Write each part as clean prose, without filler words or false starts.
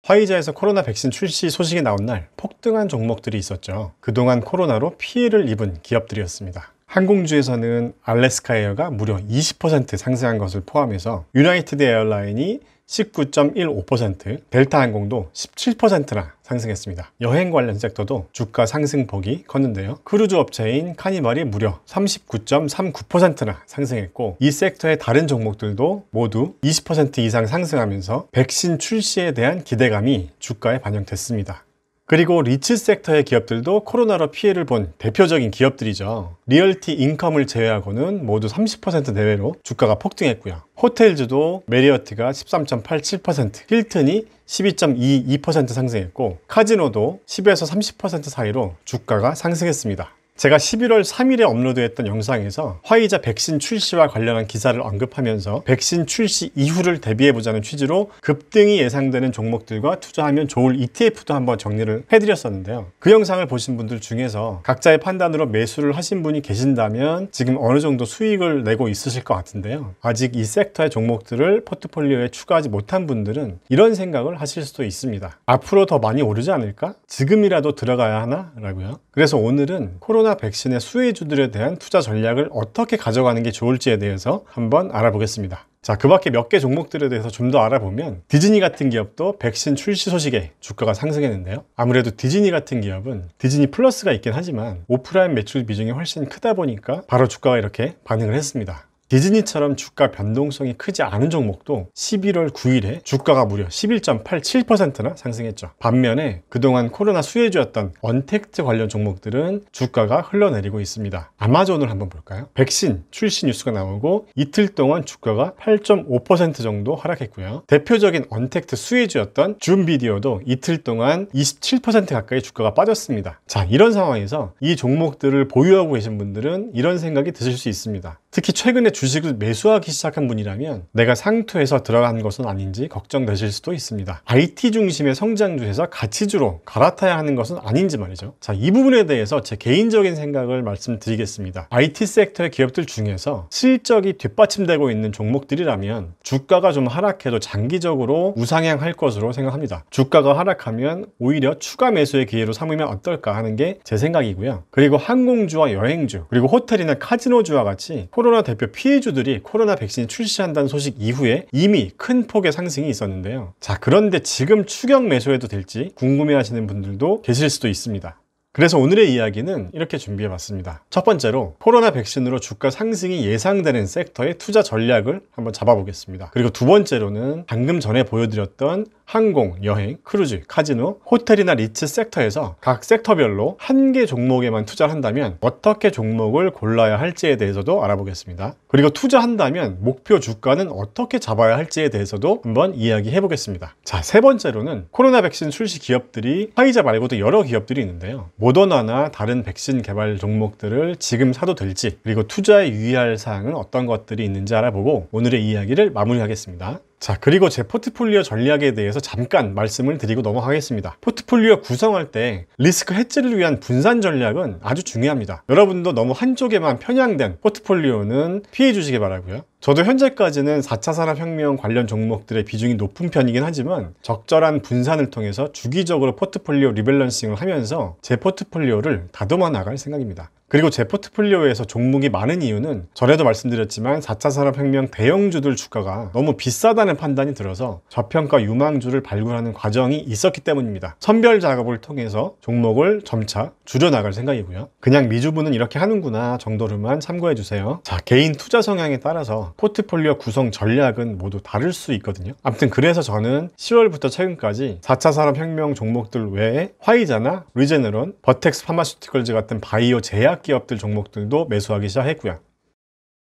화이자에서 코로나 백신 출시 소식이 나온 날 폭등한 종목들이 있었죠. 그동안 코로나로 피해를 입은 기업들이었습니다. 항공주에서는 알래스카에어가 무려 20% 상승한 것을 포함해서 유나이티드 에어라인이 19.15%, 델타항공도 17%나 상승했습니다. 여행 관련 섹터도 주가 상승폭이 컸는데요. 크루즈 업체인 카니발이 무려 39.39%나 상승했고, 이 섹터의 다른 종목들도 모두 20% 이상 상승하면서 백신 출시에 대한 기대감이 주가에 반영됐습니다. 그리고 리츠 섹터의 기업들도 코로나로 피해를 본 대표적인 기업들이죠. 리얼티 인컴을 제외하고는 모두 30% 내외로 주가가 폭등했고요. 호텔즈도 메리어트가 13.87%, 힐튼이 12.22% 상승했고, 카지노도 10에서 30% 사이로 주가가 상승했습니다. 제가 11월 3일에 업로드했던 영상에서 화이자 백신 출시와 관련한 기사를 언급하면서 백신 출시 이후를 대비해보자는 취지로 급등이 예상되는 종목들과 투자하면 좋을 ETF도 한번 정리를 해드렸었는데요. 그 영상을 보신 분들 중에서 각자의 판단으로 매수를 하신 분이 계신다면 지금 어느 정도 수익을 내고 있으실 것 같은데요. 아직 이 섹터의 종목들을 포트폴리오에 추가하지 못한 분들은 이런 생각을 하실 수도 있습니다. 앞으로 더 많이 오르지 않을까? 지금이라도 들어가야 하나? 라고요. 그래서 오늘은 코로나 백신의 수혜주들에 대한 투자 전략을 어떻게 가져가는 게 좋을지에 대해서 한번 알아보겠습니다. 자, 그 밖에 몇 개 종목들에 대해서 좀 더 알아보면 디즈니 같은 기업도 백신 출시 소식에 주가가 상승했는데요. 아무래도 디즈니 같은 기업은 디즈니 플러스가 있긴 하지만 오프라인 매출 비중이 훨씬 크다 보니까 바로 주가가 이렇게 반응을 했습니다. 디즈니처럼 주가 변동성이 크지 않은 종목도 11월 9일에 주가가 무려 11.87%나 상승했죠. 반면에 그동안 코로나 수혜주였던 언택트 관련 종목들은 주가가 흘러내리고 있습니다. 아마존을 한번 볼까요? 백신 출시 뉴스가 나오고 이틀 동안 주가가 8.5% 정도 하락했고요. 대표적인 언택트 수혜주였던 줌비디오도 이틀 동안 27% 가까이 주가가 빠졌습니다. 자, 이런 상황에서 이 종목들을 보유하고 계신 분들은 이런 생각이 드실 수 있습니다. 특히 최근에 주식을 매수하기 시작한 분이라면 내가 상투해서 들어간 것은 아닌지 걱정되실 수도 있습니다. IT 중심의 성장주에서 가치주로 갈아타야 하는 것은 아닌지 말이죠. 자, 이 부분에 대해서 제 개인적인 생각을 말씀드리겠습니다. IT 섹터의 기업들 중에서 실적이 뒷받침되고 있는 종목들이라면 주가가 좀 하락해도 장기적으로 우상향할 것으로 생각합니다. 주가가 하락하면 오히려 추가 매수의 기회로 삼으면 어떨까 하는 게 제 생각이고요. 그리고 항공주와 여행주, 그리고 호텔이나 카지노주와 같이 코로나 대표 피해주들이 코로나 백신이 출시한다는 소식 이후에 이미 큰 폭의 상승이 있었는데요. 자, 그런데 지금 추격 매수해도 될지 궁금해하시는 분들도 계실 수도 있습니다. 그래서 오늘의 이야기는 이렇게 준비해봤습니다. 첫 번째로 코로나 백신으로 주가 상승이 예상되는 섹터의 투자 전략을 한번 잡아보겠습니다. 그리고 두 번째로는 방금 전에 보여드렸던 항공, 여행, 크루즈, 카지노, 호텔이나 리츠 섹터에서 각 섹터별로 한 개 종목에만 투자를 한다면 어떻게 종목을 골라야 할지에 대해서도 알아보겠습니다. 그리고 투자한다면 목표 주가는 어떻게 잡아야 할지에 대해서도 한번 이야기해 보겠습니다. 자, 세 번째로는 코로나 백신 출시 기업들이 화이자 말고도 여러 기업들이 있는데요. 모더나나 다른 백신 개발 종목들을 지금 사도 될지, 그리고 투자에 유의할 사항은 어떤 것들이 있는지 알아보고 오늘의 이야기를 마무리하겠습니다. 자, 그리고 제 포트폴리오 전략에 대해서 잠깐 말씀을 드리고 넘어가겠습니다. 포트폴리오 구성할 때 리스크 해지를 위한 분산 전략은 아주 중요합니다. 여러분도 너무 한쪽에만 편향된 포트폴리오는 피해 주시기 바라고요. 저도 현재까지는 4차 산업혁명 관련 종목들의 비중이 높은 편이긴 하지만 적절한 분산을 통해서 주기적으로 포트폴리오 리밸런싱을 하면서 제 포트폴리오를 다듬어 나갈 생각입니다. 그리고 제 포트폴리오에서 종목이 많은 이유는 전에도 말씀드렸지만 4차 산업혁명 대형주들 주가가 너무 비싸다는 판단이 들어서 저평가 유망주를 발굴하는 과정이 있었기 때문입니다. 선별 작업을 통해서 종목을 점차 줄여나갈 생각이고요. 그냥 미주분은 이렇게 하는구나 정도로만 참고해 주세요. 자, 개인 투자 성향에 따라서 포트폴리오 구성 전략은 모두 다를 수 있거든요. 아무튼 그래서 저는 10월부터 최근까지 4차 산업혁명 종목들 외에 화이자나 리제네론, 버텍스 파마슈티컬즈 같은 바이오 제약 기업들 종목들도 매수하기 시작했고요.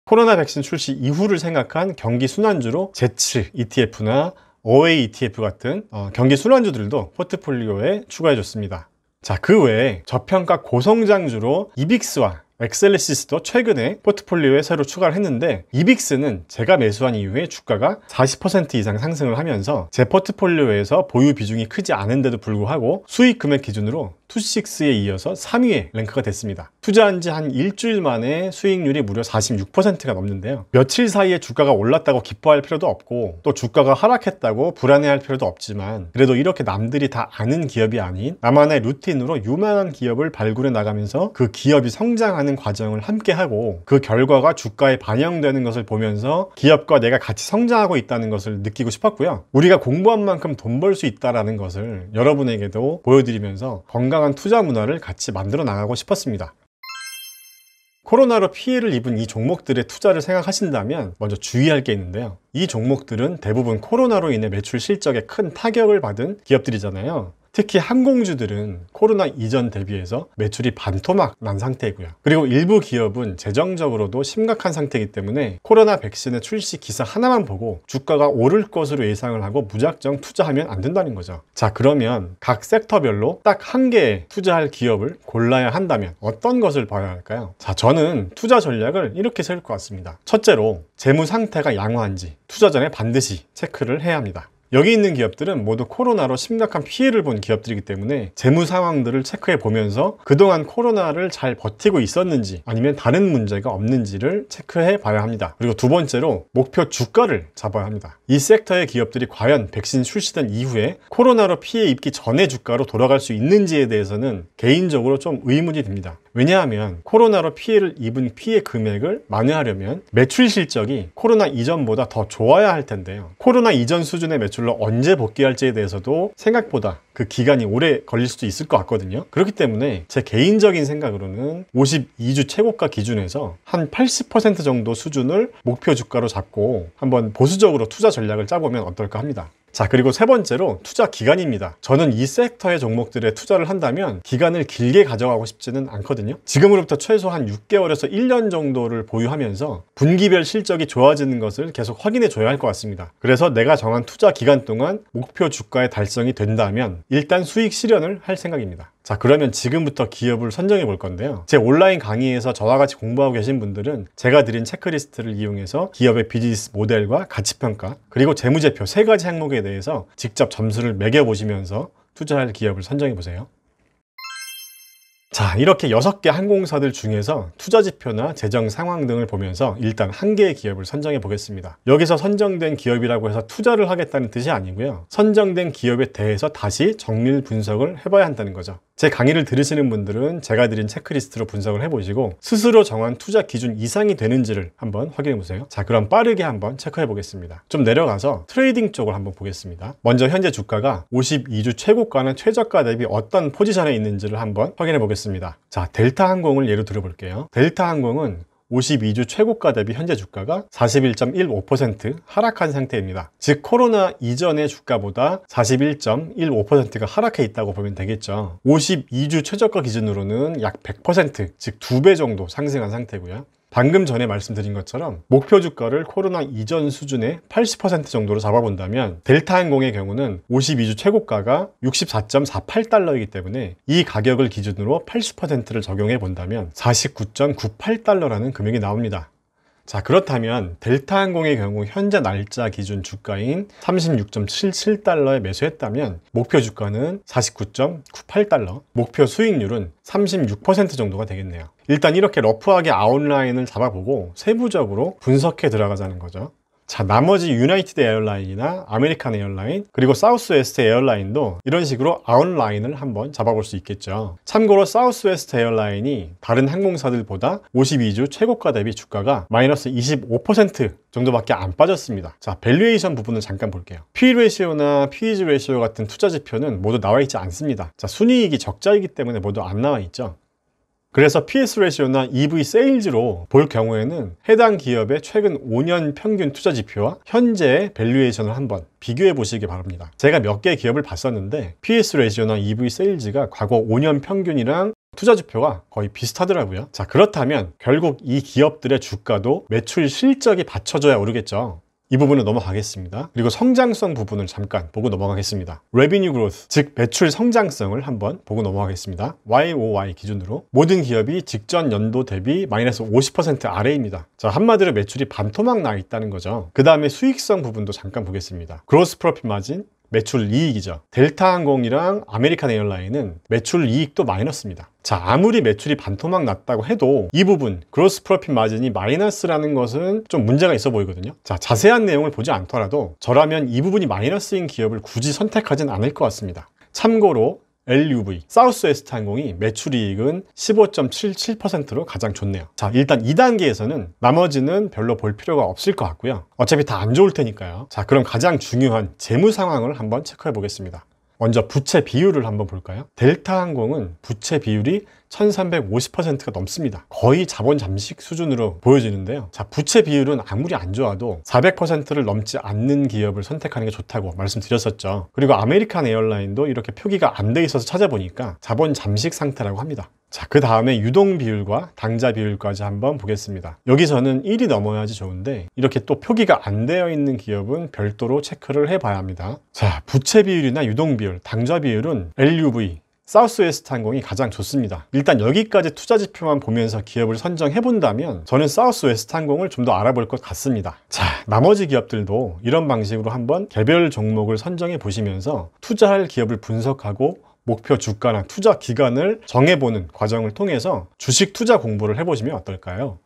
코로나 백신 출시 이후를 생각한 경기 순환주로 Z7 ETF나 OA ETF 같은 경기 순환주들도 포트폴리오에 추가해줬습니다. 자, 그 외에 저평가 고성장주로 이빅스와 엑셀리시스도 최근에 포트폴리오에 새로 추가를 했는데, 이빅스는 제가 매수한 이후에 주가가 40% 이상 상승을 하면서 제 포트폴리오에서 보유 비중이 크지 않은데도 불구하고 수익 금액 기준으로 투식스에 이어서 3위에 랭크가 됐습니다. 투자한 지 한 일주일 만에 수익률이 무려 46%가 넘는데요. 며칠 사이에 주가가 올랐다고 기뻐할 필요도 없고 또 주가가 하락했다고 불안해할 필요도 없지만 그래도 이렇게 남들이 다 아는 기업이 아닌 나만의 루틴으로 유망한 기업을 발굴해 나가면서 그 기업이 성장하는 과정을 함께 하고 그 결과가 주가에 반영되는 것을 보면서 기업과 내가 같이 성장하고 있다는 것을 느끼고 싶었고요. 우리가 공부한 만큼 돈 벌 수 있다는 것을 여러분에게도 보여드리면서 건강한 투자 문화를 같이 만들어 나가고 싶었습니다. 코로나로 피해를 입은 이 종목들의 투자를 생각하신다면 먼저 주의할 게 있는데요. 이 종목들은 대부분 코로나로 인해 매출 실적에 큰 타격을 받은 기업들이잖아요. 특히 항공주들은 코로나 이전 대비해서 매출이 반토막 난 상태이고요. 그리고 일부 기업은 재정적으로도 심각한 상태이기 때문에 코로나 백신의 출시 기사 하나만 보고 주가가 오를 것으로 예상을 하고 무작정 투자하면 안 된다는 거죠. 자, 그러면 각 섹터별로 딱 한 개의 투자할 기업을 골라야 한다면 어떤 것을 봐야 할까요? 자, 저는 투자 전략을 이렇게 세울 것 같습니다. 첫째로 재무 상태가 양호한지 투자 전에 반드시 체크를 해야 합니다. 여기 있는 기업들은 모두 코로나로 심각한 피해를 본 기업들이기 때문에 재무 상황들을 체크해 보면서 그동안 코로나를 잘 버티고 있었는지 아니면 다른 문제가 없는지를 체크해 봐야 합니다. 그리고 두 번째로 목표 주가를 잡아야 합니다. 이 섹터의 기업들이 과연 백신 출시된 이후에 코로나로 피해 입기 전의 주가로 돌아갈 수 있는지에 대해서는 개인적으로 좀 의문이 듭니다. 왜냐하면 코로나로 피해를 입은 피해 금액을 만회하려면 매출 실적이 코로나 이전보다 더 좋아야 할 텐데요. 코로나 이전 수준의 매출로 언제 복귀할지에 대해서도 생각보다 그 기간이 오래 걸릴 수도 있을 것 같거든요. 그렇기 때문에 제 개인적인 생각으로는 52주 최고가 기준에서 한 80% 정도 수준을 목표 주가로 잡고 한번 보수적으로 투자 전략을 짜보면 어떨까 합니다. 자, 그리고 세 번째로 투자 기간입니다. 저는 이 섹터의 종목들에 투자를 한다면 기간을 길게 가져가고 싶지는 않거든요. 지금으로부터 최소 한 6개월에서 1년 정도를 보유하면서 분기별 실적이 좋아지는 것을 계속 확인해 줘야 할 것 같습니다. 그래서 내가 정한 투자 기간 동안 목표 주가의 달성이 된다면 일단 수익 실현을 할 생각입니다. 자, 그러면 지금부터 기업을 선정해 볼 건데요. 제 온라인 강의에서 저와 같이 공부하고 계신 분들은 제가 드린 체크리스트를 이용해서 기업의 비즈니스 모델과 가치평가 그리고 재무제표 세 가지 항목에 대해서 직접 점수를 매겨보시면서 투자할 기업을 선정해 보세요. 자, 이렇게 6개 항공사들 중에서 투자 지표나 재정 상황 등을 보면서 일단 한 개의 기업을 선정해 보겠습니다. 여기서 선정된 기업이라고 해서 투자를 하겠다는 뜻이 아니고요. 선정된 기업에 대해서 다시 정밀 분석을 해봐야 한다는 거죠. 제 강의를 들으시는 분들은 제가 드린 체크리스트로 분석을 해보시고 스스로 정한 투자 기준 이상이 되는지를 한번 확인해 보세요. 자, 그럼 빠르게 한번 체크해 보겠습니다. 좀 내려가서 트레이딩 쪽을 한번 보겠습니다. 먼저 현재 주가가 52주 최고가는 최저가 대비 어떤 포지션에 있는지를 한번 확인해 보겠습니다. 자, 델타항공을 예로 들어볼게요. 델타항공은 52주 최고가 대비 현재 주가가 41.15% 하락한 상태입니다. 즉 코로나 이전의 주가보다 41.15%가 하락해 있다고 보면 되겠죠. 52주 최저가 기준으로는 약 100%, 즉 2배 정도 상승한 상태고요. 방금 전에 말씀드린 것처럼 목표 주가를 코로나 이전 수준의 80% 정도로 잡아본다면 델타항공의 경우는 52주 최고가가 64.48달러이기 때문에 이 가격을 기준으로 80%를 적용해 본다면 49.98달러라는 금액이 나옵니다. 자, 그렇다면 델타항공의 경우 현재 날짜 기준 주가인 36.77달러에 매수했다면 목표 주가는 49.98달러, 목표 수익률은 36% 정도가 되겠네요. 일단 이렇게 러프하게 아웃라인을 잡아보고 세부적으로 분석해 들어가자는 거죠. 자, 나머지 유나이티드 에어라인이나 아메리칸 에어라인 그리고 사우스웨스트 에어라인도 이런 식으로 아웃라인을 한번 잡아볼 수 있겠죠. 참고로 사우스웨스트 에어라인이 다른 항공사들보다 52주 최고가 대비 주가가 마이너스 25% 정도밖에 안 빠졌습니다. 자, 밸류에이션 부분을 잠깐 볼게요. P 레이시오나 PEG 레이시오 같은 투자 지표는 모두 나와 있지 않습니다. 자, 순이익이 적자이기 때문에 모두 안 나와 있죠. 그래서 PS 레이시오나 EV 세일즈로 볼 경우에는 해당 기업의 최근 5년 평균 투자 지표와 현재의 밸류에이션을 한번 비교해 보시기 바랍니다. 제가 몇 개의 기업을 봤었는데 PS 레이시오나 EV 세일즈가 과거 5년 평균이랑 투자 지표가 거의 비슷하더라고요. 자, 그렇다면 결국 이 기업들의 주가도 매출 실적이 받쳐줘야 오르겠죠. 이 부분은 넘어가겠습니다. 그리고 성장성 부분을 잠깐 보고 넘어가겠습니다. Revenue Growth, 즉 매출 성장성을 한번 보고 넘어가겠습니다. YOY 기준으로 모든 기업이 직전 연도 대비 마이너스 50% 아래입니다. 자, 한마디로 매출이 반토막 나 있다는 거죠. 그 다음에 수익성 부분도 잠깐 보겠습니다. Gross Profit Margin, 매출 이익이죠. 델타항공이랑 아메리칸 에어라인은 매출 이익도 마이너스입니다. 자, 아무리 매출이 반토막 났다고 해도 이 부분 그로스 프로핏 마진이 마이너스라는 것은 좀 문제가 있어 보이거든요. 자, 자세한 내용을 보지 않더라도 저라면 이 부분이 마이너스인 기업을 굳이 선택하진 않을 것 같습니다. 참고로 LUV, 사우스웨스트 항공이 매출이익은 15.77%로 가장 좋네요. 자, 일단 2단계에서는 나머지는 별로 볼 필요가 없을 것 같고요. 어차피 다 안 좋을 테니까요. 자, 그럼 가장 중요한 재무 상황을 한번 체크해 보겠습니다. 먼저 부채 비율을 한번 볼까요? 델타항공은 부채 비율이 1350%가 넘습니다. 거의 자본 잠식 수준으로 보여지는데요. 자, 부채 비율은 아무리 안 좋아도 400%를 넘지 않는 기업을 선택하는 게 좋다고 말씀드렸었죠. 그리고 아메리칸 에어라인도 이렇게 표기가 안 돼 있어서 찾아보니까 자본 잠식 상태라고 합니다. 자, 그 다음에 유동 비율과 당좌 비율까지 한번 보겠습니다. 여기서는 1이 넘어야지 좋은데 이렇게 또 표기가 안 되어 있는 기업은 별도로 체크를 해봐야 합니다. 자, 부채 비율이나 유동 비율, 당좌 비율은 LUV, 사우스웨스트 항공이 가장 좋습니다. 일단 여기까지 투자 지표만 보면서 기업을 선정해 본다면 저는 사우스웨스트 항공을 좀 더 알아볼 것 같습니다. 자, 나머지 기업들도 이런 방식으로 한번 개별 종목을 선정해 보시면서 투자할 기업을 분석하고 목표 주가나 투자 기간을 정해보는 과정을 통해서 주식 투자 공부를 해보시면 어떨까요?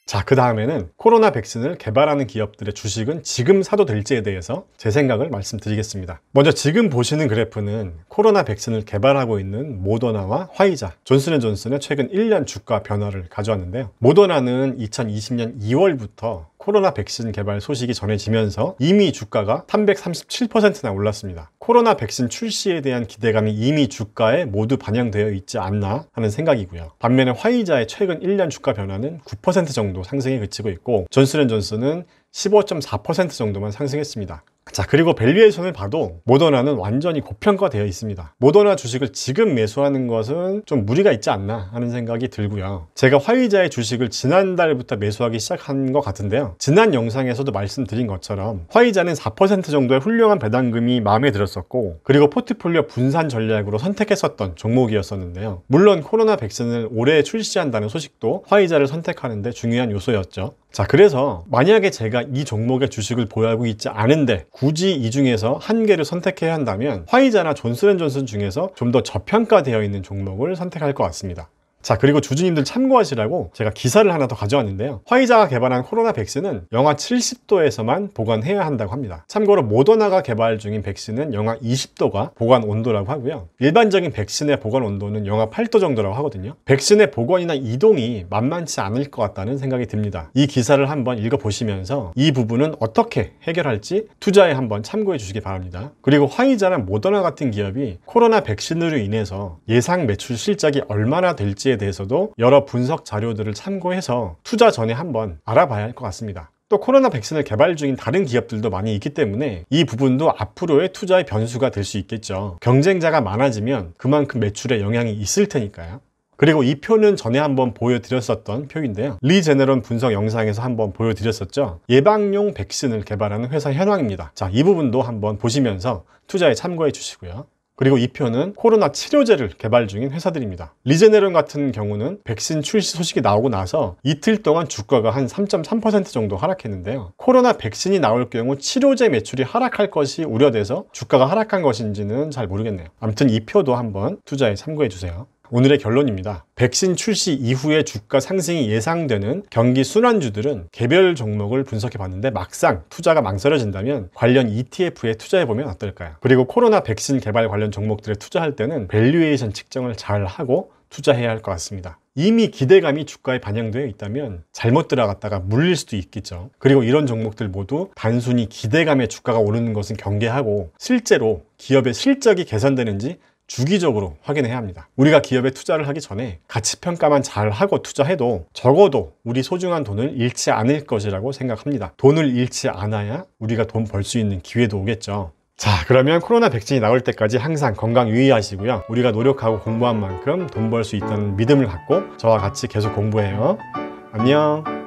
자, 그 다음에는 코로나 백신을 개발하는 기업들의 주식은 지금 사도 될지에 대해서 제 생각을 말씀드리겠습니다. 먼저 지금 보시는 그래프는 코로나 백신을 개발하고 있는 모더나와 화이자, 존슨앤존슨의 최근 1년 주가 변화를 가져왔는데요. 모더나는 2020년 2월부터 코로나 백신 개발 소식이 전해지면서 이미 주가가 337%나 올랐습니다. 코로나 백신 출시에 대한 기대감이 이미 주가에 모두 반영되어 있지 않나 하는 생각이고요. 반면에 화이자의 최근 1년 주가 변화는 9% 정도 상승에 그치고 있고 존슨앤존슨은 15.4% 정도만 상승했습니다. 자, 그리고 밸류에이션을 봐도 모더나는 완전히 고평가되어 있습니다. 모더나 주식을 지금 매수하는 것은 좀 무리가 있지 않나 하는 생각이 들고요. 제가 화이자의 주식을 지난달부터 매수하기 시작한 것 같은데요. 지난 영상에서도 말씀드린 것처럼 화이자는 4% 정도의 훌륭한 배당금이 마음에 들었었고, 그리고 포트폴리오 분산 전략으로 선택했었던 종목이었었는데요. 물론 코로나 백신을 올해 출시한다는 소식도 화이자를 선택하는데 중요한 요소였죠. 자, 그래서 만약에 제가 이 종목의 주식을 보유하고 있지 않은데 굳이 이 중에서 한 개를 선택해야 한다면 화이자나 존슨앤존슨 중에서 좀 더 저평가되어 있는 종목을 선택할 것 같습니다. 자, 그리고 주주님들 참고하시라고 제가 기사를 하나 더 가져왔는데요. 화이자가 개발한 코로나 백신은 영하 70도에서만 보관해야 한다고 합니다. 참고로 모더나가 개발 중인 백신은 영하 20도가 보관 온도라고 하고요. 일반적인 백신의 보관 온도는 영하 8도 정도라고 하거든요. 백신의 보관이나 이동이 만만치 않을 것 같다는 생각이 듭니다. 이 기사를 한번 읽어보시면서 이 부분은 어떻게 해결할지 투자에 한번 참고해 주시기 바랍니다. 그리고 화이자나 모더나 같은 기업이 코로나 백신으로 인해서 예상 매출 실적이 얼마나 될지에 대해서도 여러 분석 자료들을 참고해서 투자 전에 한번 알아봐야 할 것 같습니다. 또 코로나 백신을 개발 중인 다른 기업들도 많이 있기 때문에 이 부분도 앞으로의 투자의 변수가 될 수 있겠죠. 경쟁자가 많아지면 그만큼 매출에 영향이 있을 테니까요. 그리고 이 표는 전에 한번 보여드렸었던 표인데요. 리제네론 분석 영상에서 한번 보여드렸었죠. 예방용 백신을 개발하는 회사 현황입니다. 자, 이 부분도 한번 보시면서 투자에 참고해 주시고요. 그리고 이 표는 코로나 치료제를 개발 중인 회사들입니다. 리제네론 같은 경우는 백신 출시 소식이 나오고 나서 이틀 동안 주가가 한 3.3% 정도 하락했는데요. 코로나 백신이 나올 경우 치료제 매출이 하락할 것이 우려돼서 주가가 하락한 것인지는 잘 모르겠네요. 아무튼 이 표도 한번 투자에 참고해 주세요. 오늘의 결론입니다. 백신 출시 이후에 주가 상승이 예상되는 경기 순환주들은 개별 종목을 분석해 봤는데 막상 투자가 망설여진다면 관련 ETF에 투자해 보면 어떨까요? 그리고 코로나 백신 개발 관련 종목들에 투자할 때는 밸류에이션 측정을 잘 하고 투자해야 할 것 같습니다. 이미 기대감이 주가에 반영되어 있다면 잘못 들어갔다가 물릴 수도 있겠죠. 그리고 이런 종목들 모두 단순히 기대감에 주가가 오르는 것은 경계하고 실제로 기업의 실적이 개선되는지 주기적으로 확인해야 합니다. 우리가 기업에 투자를 하기 전에 가치평가만 잘 하고 투자해도 적어도 우리 소중한 돈을 잃지 않을 것이라고 생각합니다. 돈을 잃지 않아야 우리가 돈 벌 수 있는 기회도 오겠죠. 자, 그러면 코로나 백신이 나올 때까지 항상 건강 유의하시고요. 우리가 노력하고 공부한 만큼 돈 벌 수 있다는 믿음을 갖고 저와 같이 계속 공부해요. 안녕.